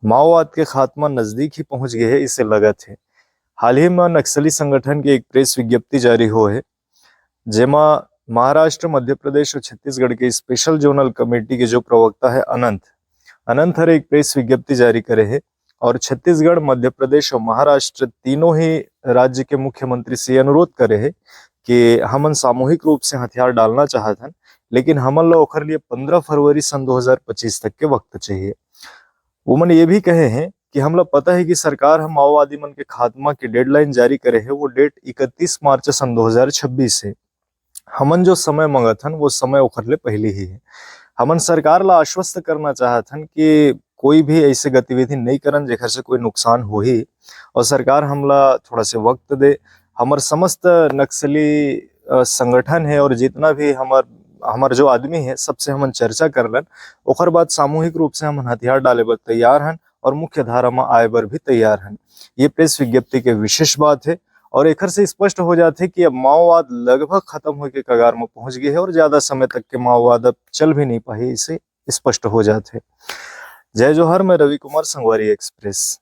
माओवाद के खात्मा नजदीक ही पहुंच गए है, इसे लगत है। हाल ही में नक्सली संगठन की एक प्रेस विज्ञप्ति जारी हो है, जेमा महाराष्ट्र, मध्य प्रदेश और छत्तीसगढ़ के स्पेशल जोनल कमेटी के जो प्रवक्ता है अनंत अनंत हर एक प्रेस विज्ञप्ति जारी करे है। और छत्तीसगढ़, मध्य प्रदेश और महाराष्ट्र तीनों ही राज्य के मुख्यमंत्री से अनुरोध करे है कि हमन सामूहिक रूप से हथियार डालना चाहत हन, लेकिन हमन ला ओखर लिए 15 फरवरी सन 2025 तक के वक्त चाहिए। उमन ये भी कहे हैं कि हमला पता है कि सरकार हम माओवादी मन के खात्मा की डेडलाइन जारी करे है, वो डेट 31 मार्च सन 2026 है। हमन जो समय मंगत हन वो समय ओखर ले पहले ही है। हमन सरकार ला आश्वस्त करना चाहत हन कि कोई भी ऐसे गतिविधि नहीं करन जेकर से कोई नुकसान हो ही, और सरकार हमला थोड़ा से वक्त दे। हमर समस्त नक्सली संगठन है और जितना भी हमर हमर जो आदमी है सबसे हमन चर्चा करलन, ओकर बाद सामूहिक रूप से हमन हथियार डाले बर तैयार हन और मुख्य धारा में आए बर भी तैयार हन। ये प्रेस विज्ञप्ति के विशेष बात है और एकर से स्पष्ट हो जाते कि अब माओवाद लगभग खत्म होकर के कगार में पहुंच गए है और ज्यादा समय तक के माओवाद अब चल भी नहीं पाए, इसे स्पष्ट हो जाते। जय जोहर, मैं रवि कुमार, संगवारी एक्सप्रेस।